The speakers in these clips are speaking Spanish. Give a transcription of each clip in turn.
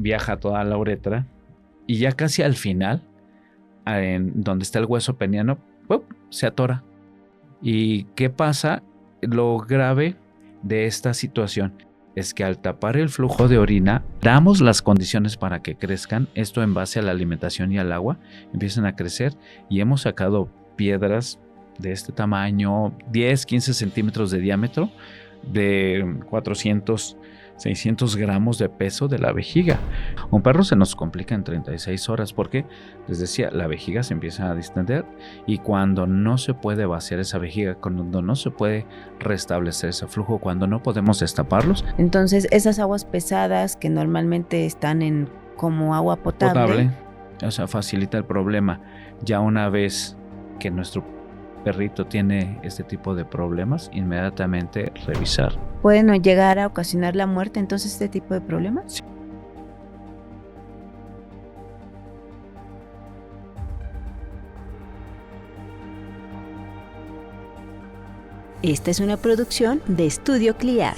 viaja toda la uretra y ya casi al final, en donde está el hueso peniano, ¡pum!, se atora. ¿Y qué pasa? Lo grave de esta situación es que al tapar el flujo de orina, damos las condiciones para que crezcan, esto en base a la alimentación y al agua, empiezan a crecer y hemos sacado piedras de este tamaño, 10, 15 centímetros de diámetro, de 400, 600 gramos de peso de la vejiga. Un perro se nos complica en 36 horas porque, les decía, la vejiga se empieza a distender y cuando no se puede vaciar esa vejiga, cuando no se puede restablecer ese flujo, cuando no podemos destaparlos. Entonces, esas aguas pesadas que normalmente están en como agua potable, o sea, facilita el problema. Ya una vez que nuestro perrito tiene este tipo de problemas, inmediatamente revisar. ¿pueden llegar a ocasionar la muerte entonces este tipo de problemas? Sí. Esta es una producción de Estudio Cliar.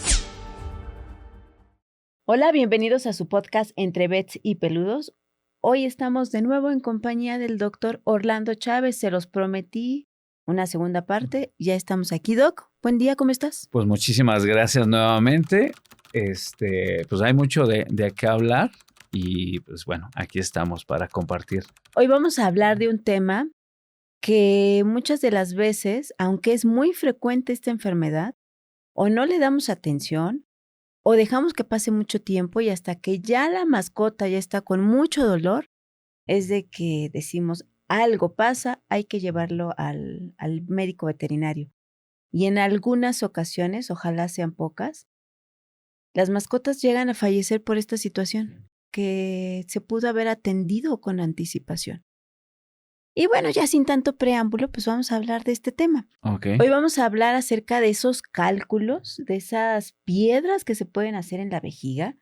Hola, bienvenidos a su podcast Entre Vets y Peludos. Hoy estamos de nuevo en compañía del doctor Orlando Chávez. Se los prometí una segunda parte. Ya estamos aquí, Doc. Buen día, ¿cómo estás? Pues muchísimas gracias nuevamente. Pues hay mucho de qué hablar y pues bueno, aquí estamos para compartir. Hoy vamos a hablar de un tema que muchas de las veces, aunque es muy frecuente esta enfermedad, o no le damos atención, o dejamos que pase mucho tiempo y hasta que ya la mascota ya está con mucho dolor, es de que decimos, algo pasa, hay que llevarlo al médico veterinario. Y en algunas ocasiones, ojalá sean pocas, las mascotas llegan a fallecer por esta situación, que se pudo haber atendido con anticipación. Y bueno, ya sin tanto preámbulo, pues vamos a hablar de este tema. Okay. Hoy vamos a hablar acerca de esos cálculos, de esas piedras que se pueden hacer en la vejiga.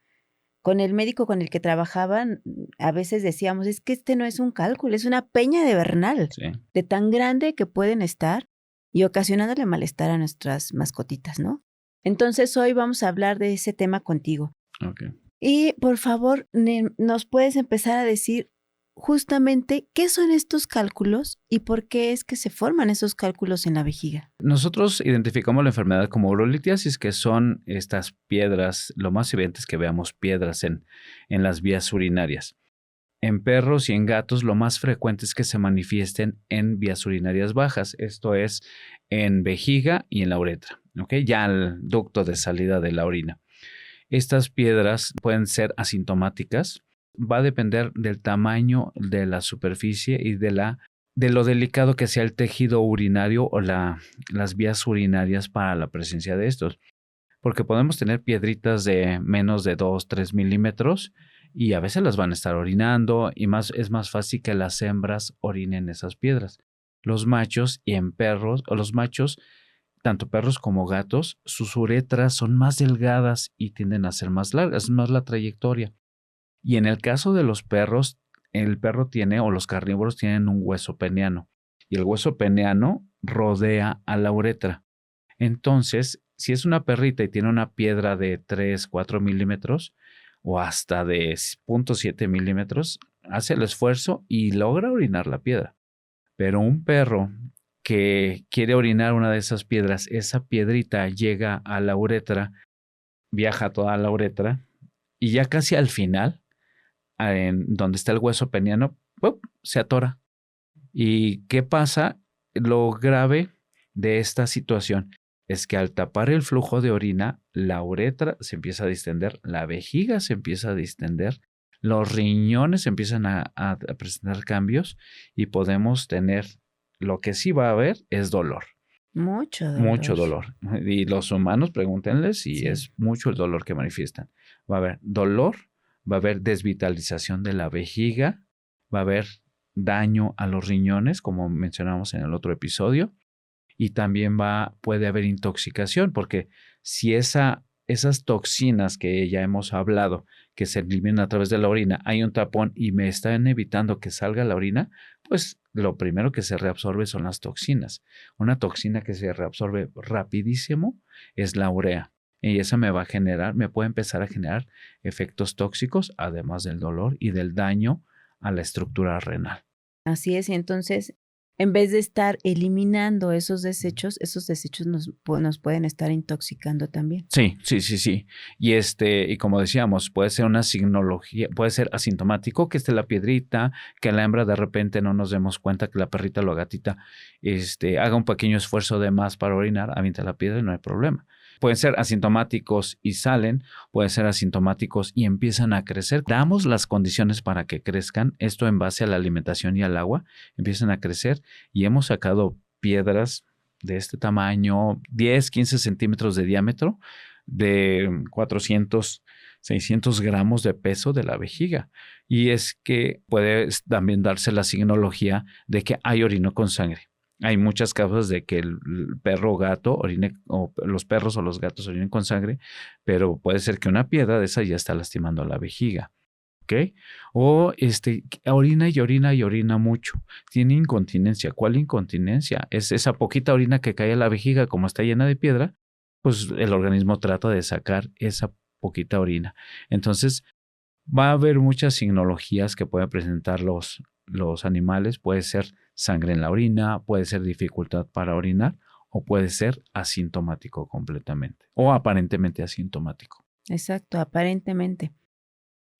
Con el médico con el que trabajaban, a veces decíamos, es que este no es un cálculo, es una peña de Bernal, Sí. de tan grande que pueden estar y ocasionándole malestar a nuestras mascotitas, ¿no? Entonces hoy vamos a hablar de ese tema contigo. Okay. Y por favor, nos puedes empezar a decir justamente qué son estos cálculos y por qué es que se forman esos cálculos en la vejiga. Nosotros identificamos la enfermedad como urolitiasis, que son estas piedras, lo más evidente es que veamos piedras en las vías urinarias. En perros y en gatos lo más frecuente es que se manifiesten en vías urinarias bajas, esto es en vejiga y en la uretra, ¿okay? Ya el ducto de salida de la orina. Estas piedras pueden ser asintomáticas, va a depender del tamaño de la superficie y de lo delicado que sea el tejido urinario o las vías urinarias para la presencia de estos. Porque podemos tener piedritas de menos de 2, 3 milímetros y a veces las van a estar orinando y es más fácil que las hembras orinen esas piedras. Los machos y en perros, o los machos, tanto perros como gatos, sus uretras son más delgadas y tienden a ser más largas, es más la trayectoria. Y en el caso de los perros, el perro tiene, o los carnívoros tienen un hueso peniano y el hueso peniano rodea a la uretra. Entonces, si es una perrita y tiene una piedra de 3, 4 milímetros o hasta de 0.7 milímetros, hace el esfuerzo y logra orinar la piedra. Pero un perro que quiere orinar una de esas piedras, esa piedrita llega a la uretra, viaja toda la uretra y ya casi al final, en donde está el hueso peniano, ¡pum!, se atora. ¿Y qué pasa? Lo grave de esta situación es que al tapar el flujo de orina, la uretra se empieza a distender, la vejiga se empieza a distender, los riñones empiezan a presentar cambios y podemos tener, lo que sí va a haber es dolor. Mucho dolor. Mucho dolor. Y los humanos, pregúntenles si Sí. es mucho el dolor que manifiestan. Va a haber dolor, va a haber desvitalización de la vejiga, va a haber daño a los riñones, como mencionamos en el otro episodio, y también puede haber intoxicación, porque si esas toxinas que ya hemos hablado, que se eliminan a través de la orina, hay un tapón y me están evitando que salga la orina, pues lo primero que se reabsorbe son las toxinas. Una toxina que se reabsorbe rapidísimo es la urea. y eso me puede empezar a generar efectos tóxicos, además del dolor y del daño a la estructura renal. Así es, y entonces, en vez de estar eliminando esos desechos nos pueden estar intoxicando también. Sí. Y como decíamos, puede ser una signología, puede ser asintomático, que esté la piedrita, que la hembra de repente no nos demos cuenta que la perrita o la gatita haga un pequeño esfuerzo de más para orinar, avienta la piedra y no hay problema. Pueden ser asintomáticos y salen, pueden ser asintomáticos y empiezan a crecer. Damos las condiciones para que crezcan, esto en base a la alimentación y al agua, empiezan a crecer y hemos sacado piedras de este tamaño, 10, 15 centímetros de diámetro, de 400, 600 gramos de peso de la vejiga. Y es que puede también darse la signología de que hay orino con sangre. Hay muchas causas de que el perro o gato orine, o los perros o los gatos orinen con sangre, pero puede ser que una piedra de esa ya está lastimando la vejiga. ¿Ok? O orina y orina y orina mucho. Tiene incontinencia. ¿Cuál incontinencia? Es esa poquita orina que cae a la vejiga, como está llena de piedra, pues el organismo trata de sacar esa poquita orina. Entonces, va a haber muchas signologías que pueden presentar los animales. Puede ser sangre en la orina, puede ser dificultad para orinar o puede ser asintomático completamente o aparentemente asintomático. Exacto, aparentemente.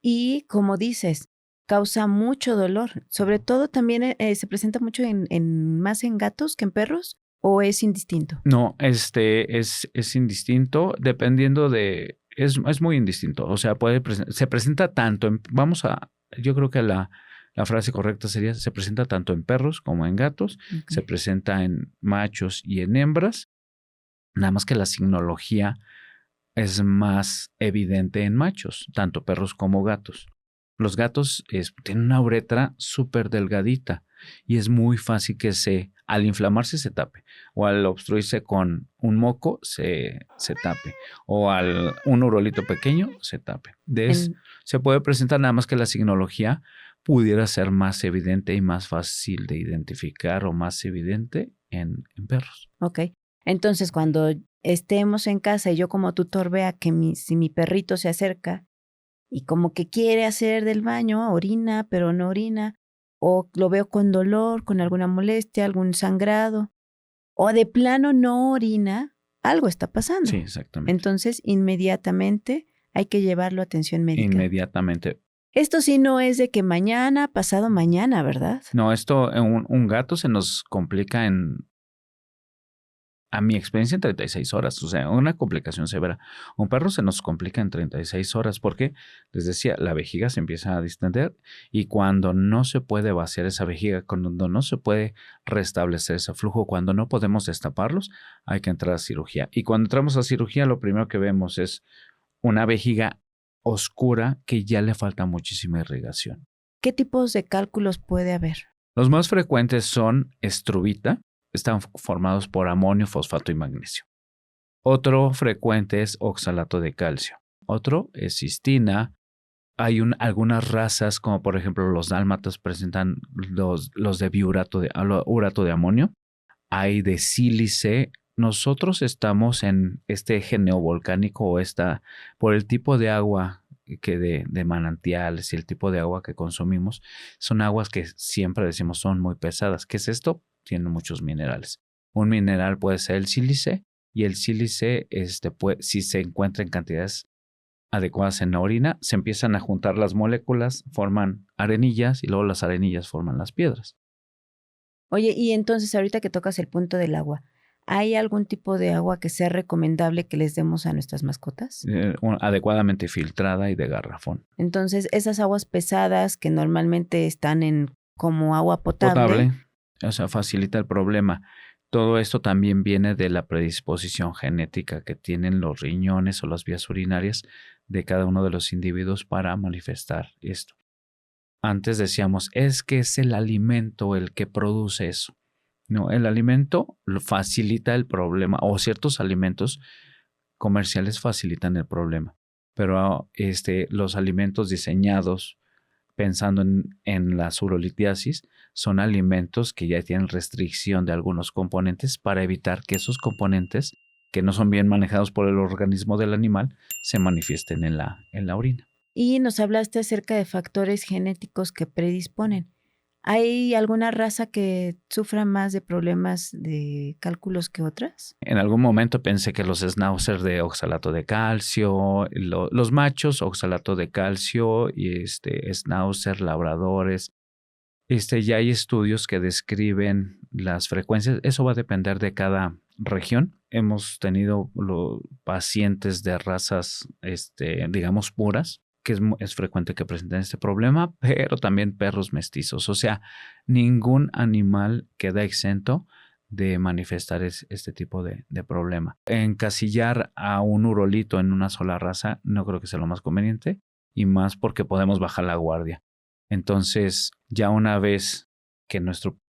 Y como dices, causa mucho dolor. Sobre todo también se presenta mucho más en gatos que en perros, ¿o es indistinto? No, es indistinto dependiendo de, es muy indistinto. O sea, se presenta tanto yo creo que la frase correcta sería, se presenta tanto en perros como en gatos, se presenta en machos y en hembras, nada más que la signología es más evidente en machos, tanto perros como gatos. Los gatos tienen una uretra súper delgadita y es muy fácil que al inflamarse se tape o al obstruirse con un moco se tape o un urolito pequeño se tape. Se puede presentar, nada más que la signología pudiera ser más evidente y más fácil de identificar o más evidente en perros. Ok, entonces cuando estemos en casa y yo como tutor vea que si mi perrito se acerca y como que quiere hacer del baño, orina, pero no orina, o lo veo con dolor, con alguna molestia, algún sangrado, o de plano no orina, algo está pasando. Sí, exactamente. Entonces, inmediatamente hay que llevarlo a atención médica. Inmediatamente. Esto sí no es de que mañana, pasado mañana, ¿verdad? No, un gato se nos complica a mi experiencia, en 36 horas. O sea, una complicación severa. Un perro se nos complica en 36 horas porque, les decía, la vejiga se empieza a distender y cuando no se puede vaciar esa vejiga, cuando no se puede restablecer ese flujo, cuando no podemos destaparlos, hay que entrar a cirugía. Y cuando entramos a cirugía, lo primero que vemos es una vejiga oscura que ya le falta muchísima irrigación. ¿Qué tipos de cálculos puede haber? Los más frecuentes son estrubita, están formados por amonio, fosfato y magnesio. Otro frecuente es oxalato de calcio. Otro es cistina. Hay algunas razas, como por ejemplo los dálmatas, presentan los de urato de amonio. Hay de sílice. Nosotros estamos en este eje neovolcánico o por el tipo de agua que de manantiales y el tipo de agua que consumimos, son aguas que siempre decimos son muy pesadas. ¿Qué es esto? Tiene muchos minerales. Un mineral puede ser el sílice y el sílice, si se encuentra en cantidades adecuadas en la orina, se empiezan a juntar las moléculas, forman arenillas y luego las arenillas forman las piedras. Oye, y entonces ahorita que tocas el punto del agua, ¿hay algún tipo de agua que sea recomendable que les demos a nuestras mascotas? Adecuadamente filtrada y de garrafón. Entonces, esas aguas pesadas que normalmente están como agua potable. O sea, facilita el problema. Todo esto también viene de la predisposición genética que tienen los riñones o las vías urinarias de cada uno de los individuos para manifestar esto. Antes decíamos, es que es el alimento el que produce eso. No, el alimento facilita el problema o ciertos alimentos comerciales facilitan el problema. Pero los alimentos diseñados pensando en la urolitiasis son alimentos que ya tienen restricción de algunos componentes para evitar que esos componentes que no son bien manejados por el organismo del animal se manifiesten en la orina. Y nos hablaste acerca de factores genéticos que predisponen. ¿Hay alguna raza que sufra más de problemas de cálculos que otras? En algún momento pensé que los schnauzer de oxalato de calcio, los machos oxalato de calcio y schnauzer, labradores. Ya hay estudios que describen las frecuencias. Eso va a depender de cada región. Hemos tenido pacientes de razas, digamos, puras, que es frecuente que presenten este problema, pero también perros mestizos. O sea, ningún animal queda exento de manifestar este tipo de problema. Encasillar a un urolito en una sola raza no creo que sea lo más conveniente, y más porque podemos bajar la guardia. Entonces, ya una vez que nuestro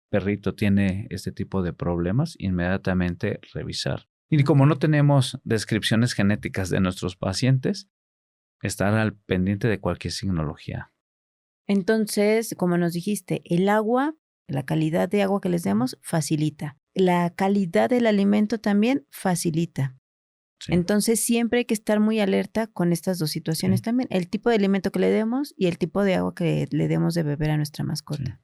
perrito tiene este tipo de problemas, inmediatamente revisar. Y como no tenemos descripciones genéticas de nuestros pacientes, estar al pendiente de cualquier signología. Entonces, como nos dijiste, el agua, la calidad de agua que les demos facilita. La calidad del alimento también facilita. Sí. Entonces, siempre hay que estar muy alerta con estas dos situaciones también. El tipo de alimento que le demos y el tipo de agua que le demos de beber a nuestra mascota.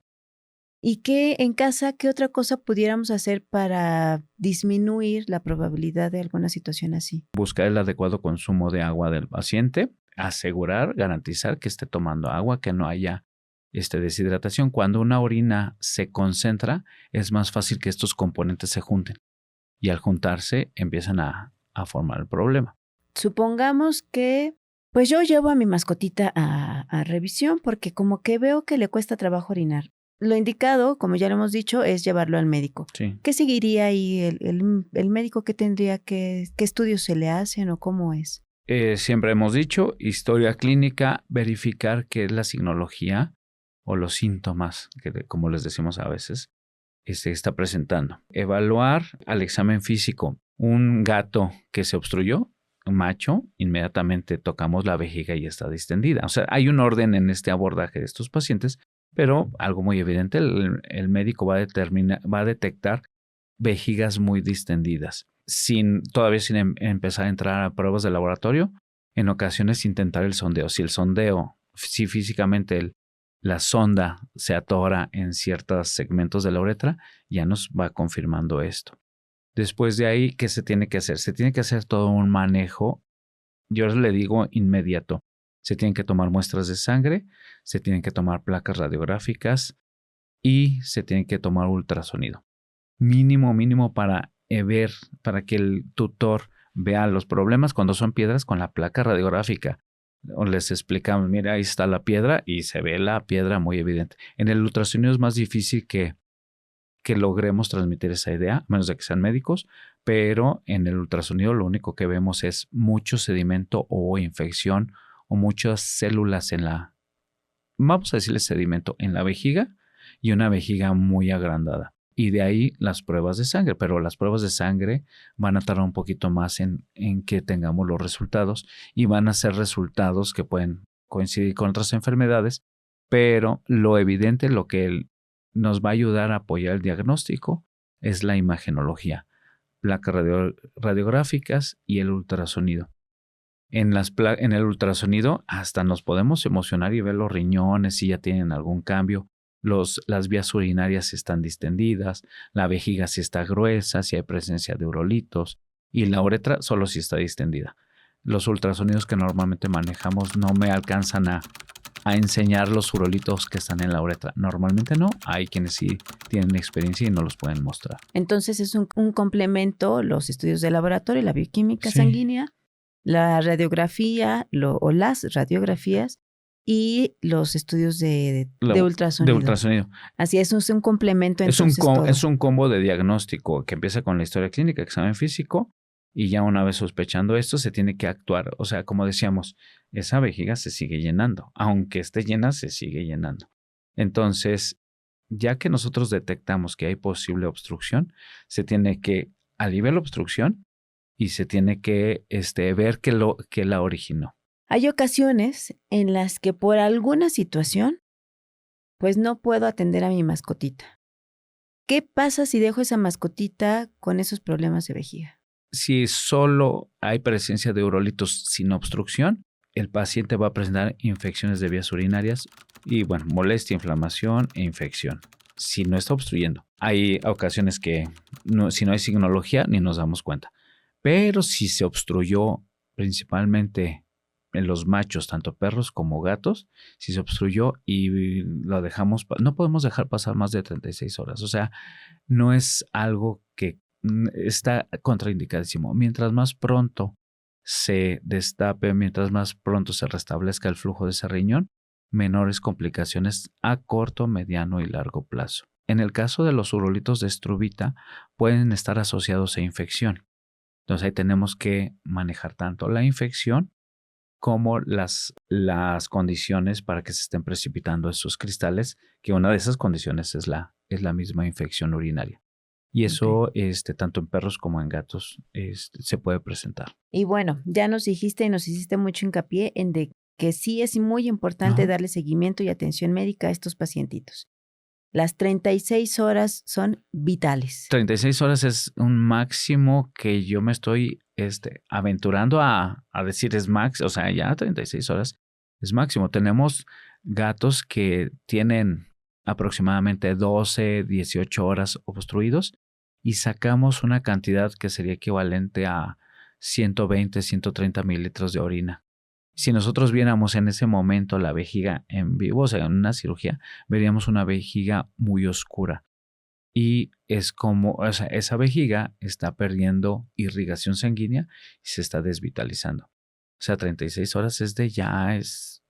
¿Y qué en casa, qué otra cosa pudiéramos hacer para disminuir la probabilidad de alguna situación así? Buscar el adecuado consumo de agua del paciente, garantizar que esté tomando agua, que no haya deshidratación. Cuando una orina se concentra, es más fácil que estos componentes se junten y al juntarse empiezan a formar el problema. Supongamos que pues yo llevo a mi mascotita a revisión porque como que veo que le cuesta trabajo orinar. Lo indicado, como ya lo hemos dicho, es llevarlo al médico. Sí. ¿Qué seguiría ahí el médico? ¿Qué tendría qué estudios se le hacen o cómo es? Siempre hemos dicho, historia clínica, verificar qué es la signología o los síntomas, que como les decimos a veces, está presentando. Evaluar al examen físico. Un gato que se obstruyó, un macho, inmediatamente tocamos la vejiga y está distendida. O sea, hay un orden en este abordaje de estos pacientes, pero algo muy evidente, el médico va a detectar vejigas muy distendidas. Todavía sin empezar a entrar a pruebas de laboratorio, en ocasiones intentar el sondeo. Si físicamente la sonda se atora en ciertos segmentos de la uretra, ya nos va confirmando esto. Después de ahí, ¿qué se tiene que hacer? Se tiene que hacer todo un manejo, yo le digo inmediato. Se tienen que tomar muestras de sangre, se tienen que tomar placas radiográficas y se tiene que tomar ultrasonido. Mínimo para ver, para que el tutor vea los problemas cuando son piedras con la placa radiográfica. O les explicamos, mira, ahí está la piedra y se ve la piedra muy evidente. En el ultrasonido es más difícil que logremos transmitir esa idea, a menos de que sean médicos, pero en el ultrasonido lo único que vemos es mucho sedimento o infección o muchas células vamos a decirle sedimento, en la vejiga y una vejiga muy agrandada. Y de ahí las pruebas de sangre, pero las pruebas de sangre van a tardar un poquito más en que tengamos los resultados y van a ser resultados que pueden coincidir con otras enfermedades, pero lo evidente, lo que nos va a ayudar a apoyar el diagnóstico es la imagenología, placas radiográficas y el ultrasonido. En el ultrasonido hasta nos podemos emocionar y ver los riñones si ya tienen algún cambio. Las vías urinarias están distendidas, la vejiga si está gruesa, si hay presencia de urolitos y la uretra solo si está distendida. Los ultrasonidos que normalmente manejamos no me alcanzan a enseñar los urolitos que están en la uretra. Normalmente no, hay quienes sí tienen experiencia y no los pueden mostrar. Entonces es un complemento, los estudios de laboratorio, la bioquímica sanguínea, la radiografía o las radiografías y los estudios de ultrasonido. De ultrasonido. Así es un complemento. Es un combo de diagnóstico que empieza con la historia clínica, examen físico, y ya una vez sospechando esto se tiene que actuar. O sea, como decíamos, esa vejiga se sigue llenando. Aunque esté llena, se sigue llenando. Entonces, ya que nosotros detectamos que hay posible obstrucción, se tiene que aliviar la obstrucción y se tiene que ver que la originó. Hay ocasiones en las que por alguna situación, pues no puedo atender a mi mascotita. ¿Qué pasa si dejo esa mascotita con esos problemas de vejiga? si solo hay presencia de urolitos sin obstrucción, el paciente va a presentar infecciones de vías urinarias y, bueno, molestia, inflamación e infección. Si no está obstruyendo. Hay ocasiones que si no hay signología ni nos damos cuenta. Pero si se obstruyó principalmente en los machos, tanto perros como gatos, si se obstruyó y lo dejamos, no podemos dejar pasar más de 36 horas. O sea, no es algo que está contraindicadísimo. Mientras más pronto se destape, mientras más pronto se restablezca el flujo de ese riñón, menores complicaciones a corto, mediano y largo plazo. En el caso de los urolitos de Struvita, pueden estar asociados a infección. Entonces ahí tenemos que manejar tanto la infección como las condiciones para que se estén precipitando esos cristales, que una de esas condiciones es la misma infección urinaria. Y eso, tanto en perros como en gatos, se puede presentar. Y bueno, ya nos dijiste y nos hiciste mucho hincapié en de que sí es muy importante darle seguimiento y atención médica a estos pacientitos. Las 36 horas son vitales. 36 horas es un máximo que yo me estoy aventurando a decir es máximo. O sea, ya 36 horas es máximo. Tenemos gatos que tienen aproximadamente 12, 18 horas obstruidos y sacamos una cantidad que sería equivalente a 120, 130 mililitros de orina. Si nosotros viéramos en ese momento la vejiga en vivo, o sea, en una cirugía, veríamos una vejiga muy oscura. Y es como, o sea, esa vejiga está perdiendo irrigación sanguínea y se está desvitalizando. O sea, 36 horas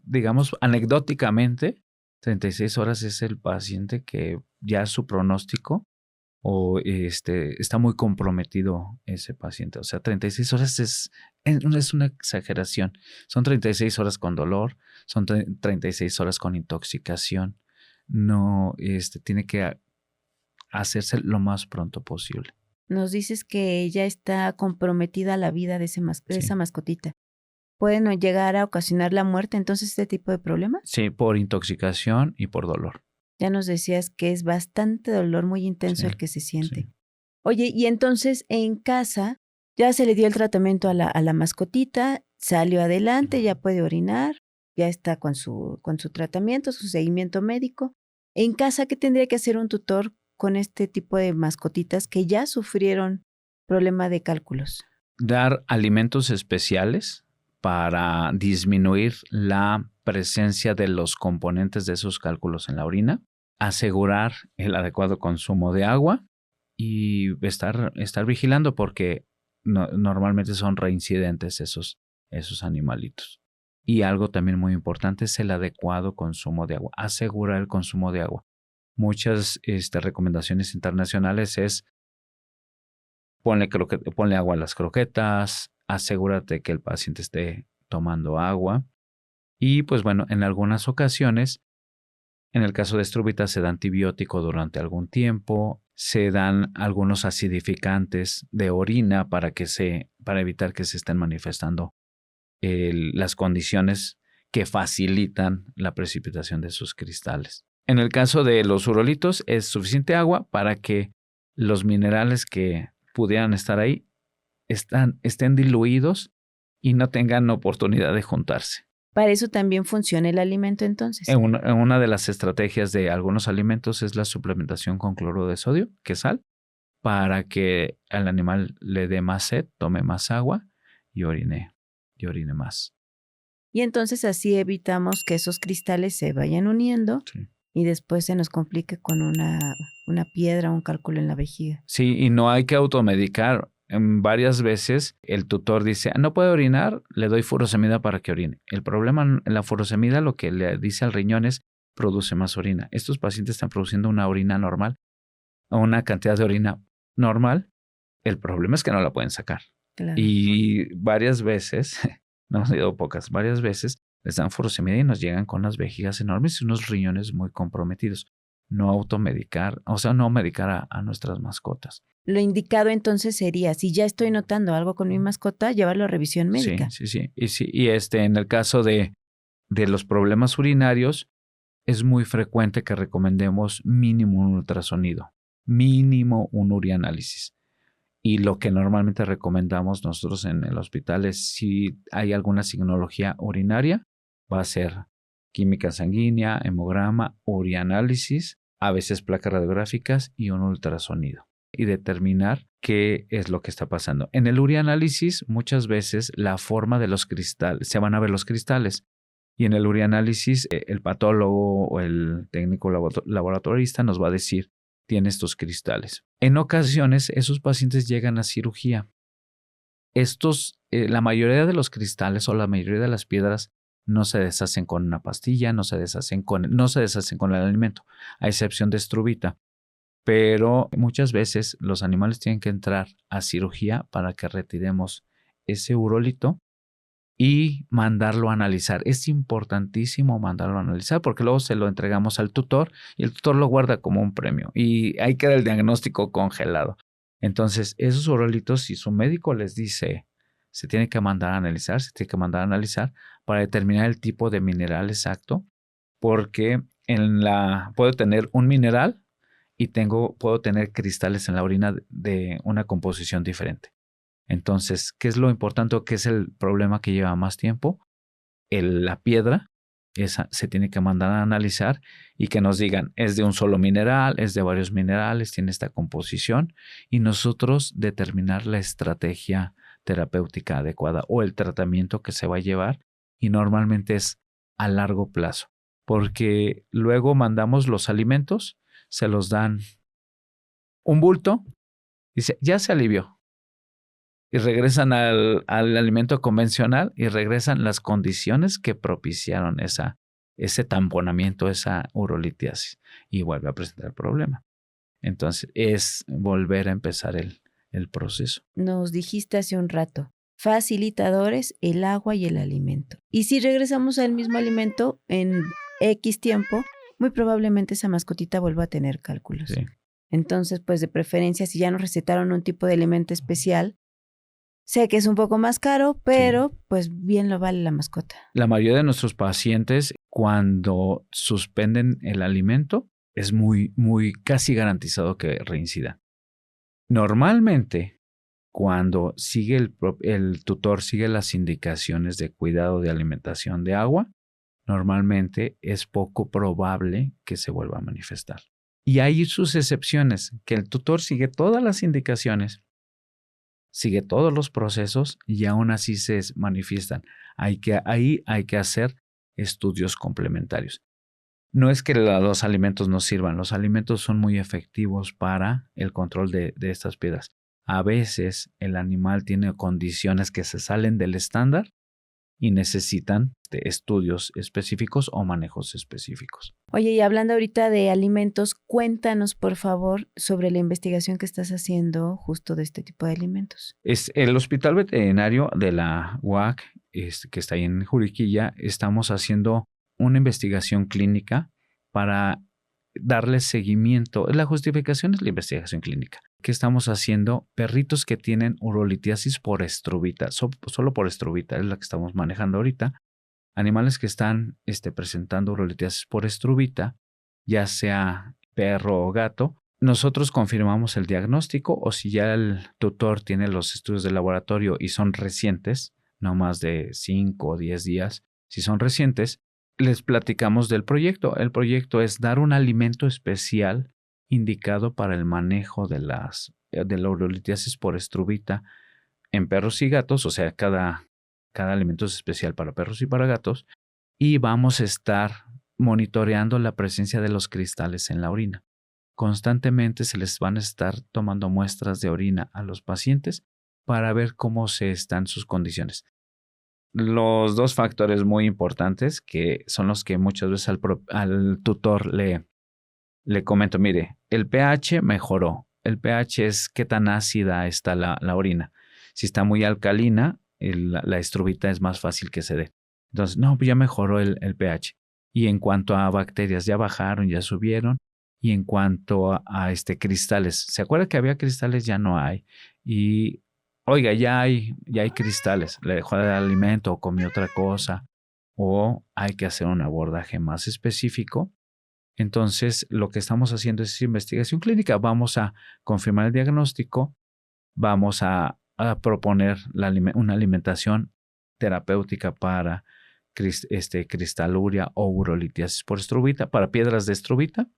digamos, anecdóticamente, 36 horas es el paciente que ya su pronóstico o está muy comprometido ese paciente. O sea, 36 horas es una exageración. Son 36 horas con dolor, son 36 horas con intoxicación. No, tiene que hacerse lo más pronto posible. Nos dices que ya está comprometida la vida de esa mascotita. ¿Pueden llegar a ocasionar la muerte entonces este tipo de problemas? Sí, por intoxicación y por dolor. Ya nos decías que es bastante dolor muy intenso el que se siente. Sí. Oye, y entonces en casa ya se le dio el tratamiento a la mascotita, salió adelante, ya puede orinar, ya está con su tratamiento, su seguimiento médico. En casa, ¿qué tendría que hacer un tutor con este tipo de mascotitas que ya sufrieron problema de cálculos? Dar alimentos especiales para disminuir la presencia de los componentes de esos cálculos en la orina, asegurar el adecuado consumo de agua y estar vigilando porque normalmente son reincidentes esos animalitos. Y algo también muy importante es el adecuado consumo de agua, asegurar el consumo de agua. Muchas recomendaciones internacionales es ponle agua a las croquetas, asegúrate que el paciente esté tomando agua. Y pues bueno, en algunas ocasiones, en el caso de Struvita se da antibiótico durante algún tiempo, se dan algunos acidificantes de orina para evitar que se estén manifestando las condiciones que facilitan la precipitación de esos cristales. En el caso de los urolitos es suficiente agua para que los minerales que pudieran estar ahí estén diluidos y no tengan oportunidad de juntarse. Para eso también funciona el alimento entonces. En una de las estrategias de algunos alimentos es la suplementación con cloruro de sodio, que es sal, para que al animal le dé más sed, tome más agua y orine más. Y entonces así evitamos que esos cristales se vayan uniendo y después se nos complique con una piedra o un cálculo en la vejiga. Sí, y no hay que automedicar. Varias veces el tutor dice, no puede orinar, le doy furosemida para que orine. El problema en la furosemida lo que le dice al riñón es produce más orina. Estos pacientes están produciendo una orina normal, una cantidad de orina normal. El problema es que no la pueden sacar. Claro. Y varias veces, no han sido pocas, varias veces les dan furosemida y nos llegan con unas vejigas enormes y unos riñones muy comprometidos. No automedicar, o sea, no medicar a nuestras mascotas. Lo indicado entonces sería, si ya estoy notando algo con mi mascota, llevarlo a revisión médica. Sí. Y en el caso de los problemas urinarios, es muy frecuente que recomendemos mínimo un ultrasonido, mínimo un urianálisis. Y lo que normalmente recomendamos nosotros en el hospital es si hay alguna signología urinaria, va a ser química sanguínea, hemograma, urianálisis, a veces placas radiográficas y un ultrasonido. Y determinar qué es lo que está pasando. En el urianálisis, muchas veces la forma de los cristales, se van a ver los cristales. Y en el urianálisis, el patólogo o el técnico laboratorista nos va a decir, tiene estos cristales. En ocasiones, esos pacientes llegan a cirugía. La mayoría de los cristales o la mayoría de las piedras no se deshacen con una pastilla, no se deshacen con el alimento, a excepción de estruvita. Pero muchas veces los animales tienen que entrar a cirugía para que retiremos ese urolito y mandarlo a analizar. Es importantísimo mandarlo a analizar porque luego se lo entregamos al tutor y el tutor lo guarda como un premio y ahí queda el diagnóstico congelado. Entonces, esos urolitos, si su médico les dice, se tiene que mandar a analizar para determinar el tipo de mineral exacto, porque puedo tener un mineral y puedo tener cristales en la orina de una composición diferente. Entonces, ¿qué es lo importante o qué es el problema que lleva más tiempo? La piedra, esa se tiene que mandar a analizar y que nos digan, es de un solo mineral, es de varios minerales, tiene esta composición y nosotros determinar la estrategia terapéutica adecuada o el tratamiento que se va a llevar y normalmente es a largo plazo, porque luego mandamos los alimentos, se los dan un bulto, dice, ya se alivió. Y regresan al alimento convencional y regresan las condiciones que propiciaron ese tamponamiento, esa urolitiasis y vuelve a presentar el problema. Entonces es volver a empezar el proceso. Nos dijiste hace un rato, facilitadores, el agua y el alimento. Y si regresamos al mismo alimento en X tiempo, muy probablemente esa mascotita vuelva a tener cálculos. Sí. Entonces, pues de preferencia, si ya nos recetaron un tipo de alimento especial, sé que es un poco más caro, pero pues bien lo vale la mascota. La mayoría de nuestros pacientes, cuando suspenden el alimento, es muy casi garantizado que reincida. Normalmente, cuando el tutor sigue las indicaciones de cuidado de alimentación de agua, normalmente es poco probable que se vuelva a manifestar. Y hay sus excepciones, que el tutor sigue todas las indicaciones, sigue todos los procesos y aún así se manifiestan. Ahí hay que hacer estudios complementarios. No es que los alimentos no sirvan, los alimentos son muy efectivos para el control de estas piedras. A veces el animal tiene condiciones que se salen del estándar y necesitan estudios específicos o manejos específicos. Oye, y hablando ahorita de alimentos, cuéntanos por favor sobre la investigación que estás haciendo justo de este tipo de alimentos. Es el Hospital Veterinario de la UAC, que está ahí en Juriquilla, estamos haciendo una investigación clínica para darle seguimiento. La justificación es la investigación clínica. ¿Qué estamos haciendo? Perritos que tienen urolitiasis por estruvita, solo por estruvita, es la que estamos manejando ahorita. Animales que están presentando urolitiasis por estruvita, ya sea perro o gato, nosotros confirmamos el diagnóstico o si ya el tutor tiene los estudios de laboratorio y son recientes, no más de 5 o 10 días, si son recientes, les platicamos del proyecto. El proyecto es dar un alimento especial indicado para el manejo de la urolitiasis por estruvita en perros y gatos, o sea, cada alimento es especial para perros y para gatos, y vamos a estar monitoreando la presencia de los cristales en la orina. Constantemente se les van a estar tomando muestras de orina a los pacientes para ver cómo están sus condiciones. Los dos factores muy importantes que son los que muchas veces al tutor le comento, mire, el pH mejoró. El pH es qué tan ácida está la orina. Si está muy alcalina, la estruvita es más fácil que se dé. Entonces, no, pues ya mejoró el pH. Y en cuanto a bacterias, ya bajaron, ya subieron. Y en cuanto a cristales, ¿se acuerda que había cristales? Ya no hay. Y oiga, ya hay cristales, le dejó de dar alimento o comió otra cosa, o hay que hacer un abordaje más específico. Entonces, lo que estamos haciendo es investigación clínica. Vamos a confirmar el diagnóstico, vamos a proponer una alimentación terapéutica para cristaluria o urolitiasis por estruvita, para piedras de estruvita.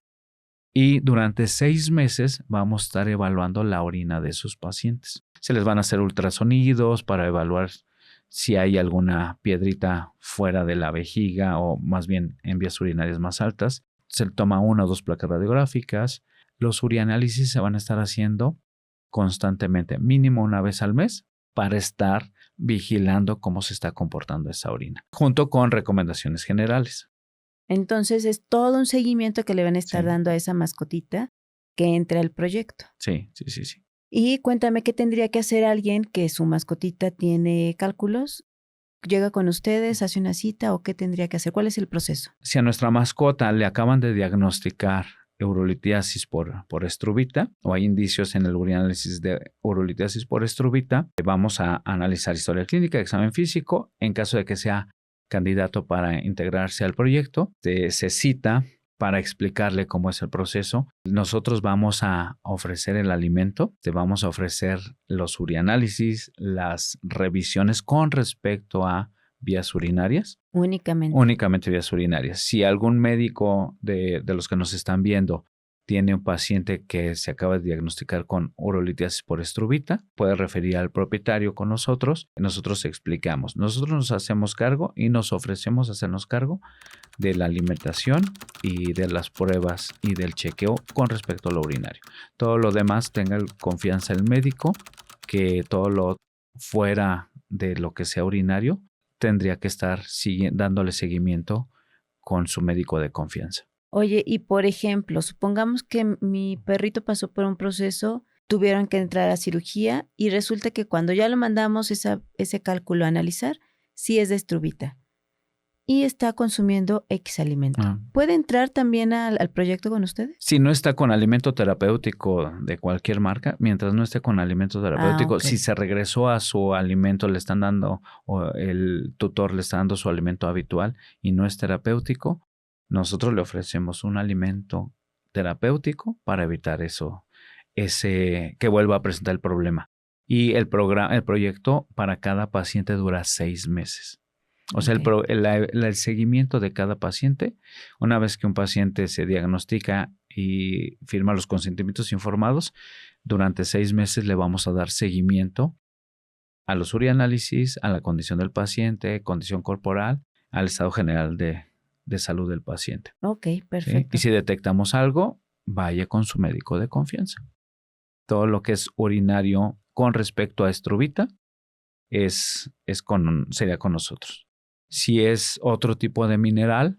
Y durante 6 meses vamos a estar evaluando la orina de sus pacientes. Se les van a hacer ultrasonidos para evaluar si hay alguna piedrita fuera de la vejiga o más bien en vías urinarias más altas. Se toma 1 o 2 placas radiográficas. Los urianálisis se van a estar haciendo constantemente, mínimo 1 vez al mes, para estar vigilando cómo se está comportando esa orina, junto con recomendaciones generales. Entonces es todo un seguimiento que le van a estar dando a esa mascotita que entra al proyecto. Sí. Y cuéntame, ¿qué tendría que hacer alguien que su mascotita tiene cálculos? ¿Llega con ustedes, hace una cita o qué tendría que hacer? ¿Cuál es el proceso? Si a nuestra mascota le acaban de diagnosticar urolitiasis por estruvita o hay indicios en el urinálisis de urolitiasis por estruvita, vamos a analizar historia clínica, examen físico. En caso de que sea candidato para integrarse al proyecto, se cita para explicarle cómo es el proceso. Nosotros vamos a ofrecer el alimento, te vamos a ofrecer los urianálisis, las revisiones con respecto a vías urinarias. Únicamente vías urinarias. Si algún médico de los que nos están viendo tiene un paciente que se acaba de diagnosticar con urolitiasis por estruvita, puede referir al propietario con nosotros. Nosotros explicamos. Nosotros nos hacemos cargo y nos ofrecemos hacernos cargo de la alimentación y de las pruebas y del chequeo con respecto a lo urinario. Todo lo demás, tenga confianza el médico, que todo lo fuera de lo que sea urinario tendría que estar dándole seguimiento con su médico de confianza. Oye, y por ejemplo, supongamos que mi perrito pasó por un proceso, tuvieron que entrar a cirugía y resulta que cuando ya lo mandamos ese cálculo a analizar, sí es de estruvita y está consumiendo X alimento. ¿Puede entrar también al proyecto con ustedes? Si no está con alimento terapéutico de cualquier marca, mientras no esté con alimento terapéutico, si se regresó a su alimento, le están dando, o el tutor le está dando su alimento habitual y no es terapéutico, nosotros le ofrecemos un alimento terapéutico para evitar que vuelva a presentar el problema. Y el proyecto para cada paciente dura 6 meses. O sea, el seguimiento de cada paciente, una vez que un paciente se diagnostica y firma los consentimientos informados, durante 6 meses le vamos a dar seguimiento a los urianálisis, a la condición del paciente, condición corporal, al estado general de salud del paciente. Ok, perfecto. ¿Sí? Y si detectamos algo, vaya con su médico de confianza. Todo lo que es urinario con respecto a estruvita sería con nosotros. Si es otro tipo de mineral,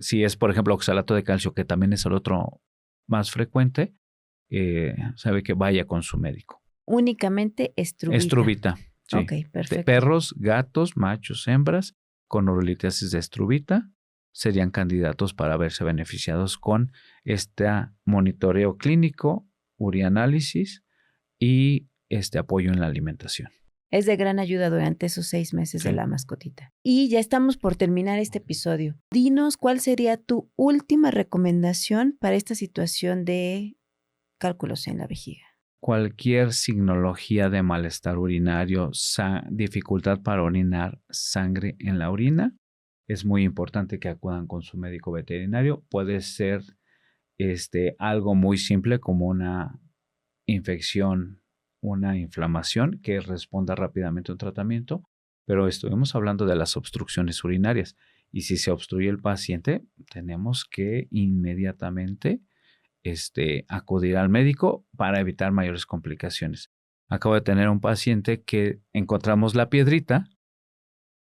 si es, por ejemplo, oxalato de calcio, que también es el otro más frecuente, sabe que vaya con su médico. Únicamente estruvita. Estruvita, sí. Ok, perfecto. De perros, gatos, machos, hembras, con urolitiasis de estruvita, serían candidatos para verse beneficiados con este monitoreo clínico, urianálisis y apoyo en la alimentación. Es de gran ayuda durante esos 6 meses de la mascotita. Y ya estamos por terminar este episodio. Dinos cuál sería tu última recomendación para esta situación de cálculos en la vejiga. Cualquier signología de malestar urinario, dificultad para orinar, sangre en la orina, es muy importante que acudan con su médico veterinario. Puede ser algo muy simple como una infección, una inflamación que responda rápidamente a un tratamiento, pero estuvimos hablando de las obstrucciones urinarias y si se obstruye el paciente, tenemos que inmediatamente acudir al médico para evitar mayores complicaciones. Acabo de tener un paciente que encontramos la piedrita,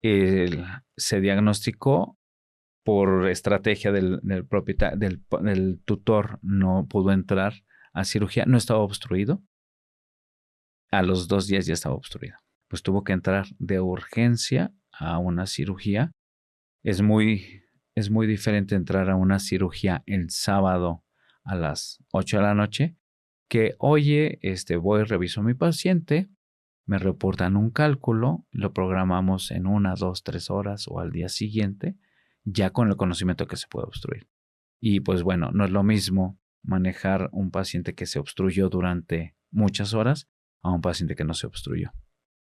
se diagnosticó por estrategia del propietario, del tutor, no pudo entrar a cirugía, no estaba obstruido. A los 2 días ya estaba obstruido. Pues tuvo que entrar de urgencia a una cirugía. Es muy diferente entrar a una cirugía el sábado a las 8 de la noche que, oye, voy, reviso a mi paciente, me reportan un cálculo, lo programamos en 1, 2, 3 horas o al día siguiente, ya con el conocimiento que se puede obstruir. Y pues bueno, no es lo mismo manejar un paciente que se obstruyó durante muchas horas a un paciente que no se obstruyó.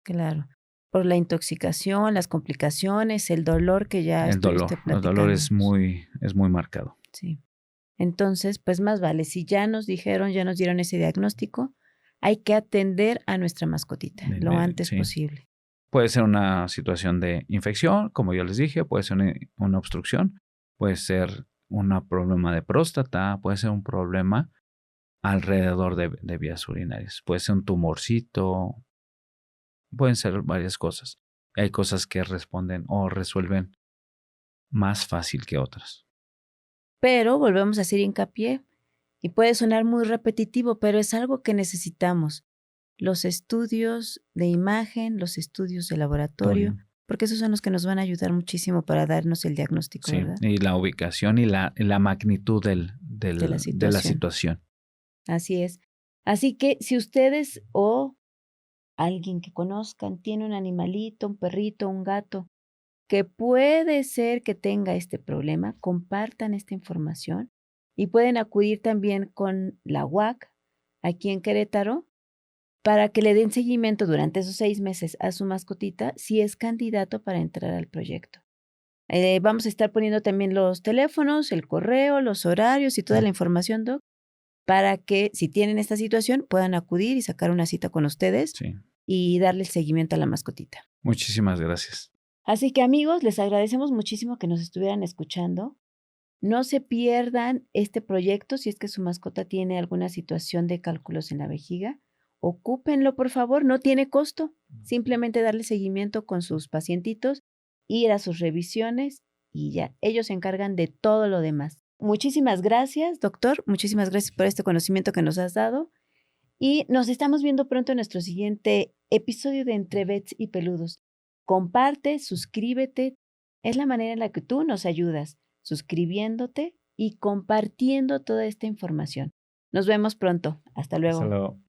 Claro. Por la intoxicación, las complicaciones, el dolor que ya El estuviste dolor es platicándonos. muy marcado. Sí. Entonces, pues más vale, si ya nos dijeron, ya nos dieron ese diagnóstico, hay que atender a nuestra mascotita lo antes Sí. posible. Puede ser una situación de infección, como yo les dije, puede ser una obstrucción, puede ser un problema de próstata, puede ser un problema alrededor de vías urinarias, puede ser un tumorcito, pueden ser varias cosas. Hay cosas que responden o resuelven más fácil que otras. Pero volvemos a hacer hincapié, y puede sonar muy repetitivo, pero es algo que necesitamos. Los estudios de imagen, los estudios de laboratorio, porque esos son los que nos van a ayudar muchísimo para darnos el diagnóstico, Sí, ¿verdad? y la ubicación y la magnitud de la situación. Así es. Así que si ustedes o alguien que conozcan tiene un animalito, un perrito, un gato, que puede ser que tenga este problema, compartan esta información y pueden acudir también con la UAC aquí en Querétaro para que le den seguimiento durante esos 6 meses a su mascotita si es candidato para entrar al proyecto. Vamos a estar poniendo también los teléfonos, el correo, los horarios y toda la información, Doc, para que si tienen esta situación puedan acudir y sacar una cita con ustedes y darle el seguimiento a la mascotita. Muchísimas gracias. Así que amigos, les agradecemos muchísimo que nos estuvieran escuchando. No se pierdan este proyecto si es que su mascota tiene alguna situación de cálculos en la vejiga. Ocúpenlo, por favor, no tiene costo. Simplemente darle seguimiento con sus pacientitos, ir a sus revisiones y ya, ellos se encargan de todo lo demás. Muchísimas gracias, doctor. Muchísimas gracias por este conocimiento que nos has dado. Y nos estamos viendo pronto en nuestro siguiente episodio de Entre Vets y Peludos. Comparte, suscríbete. Es la manera en la que tú nos ayudas, suscribiéndote y compartiendo toda esta información. Nos vemos pronto. Hasta luego. Hasta luego.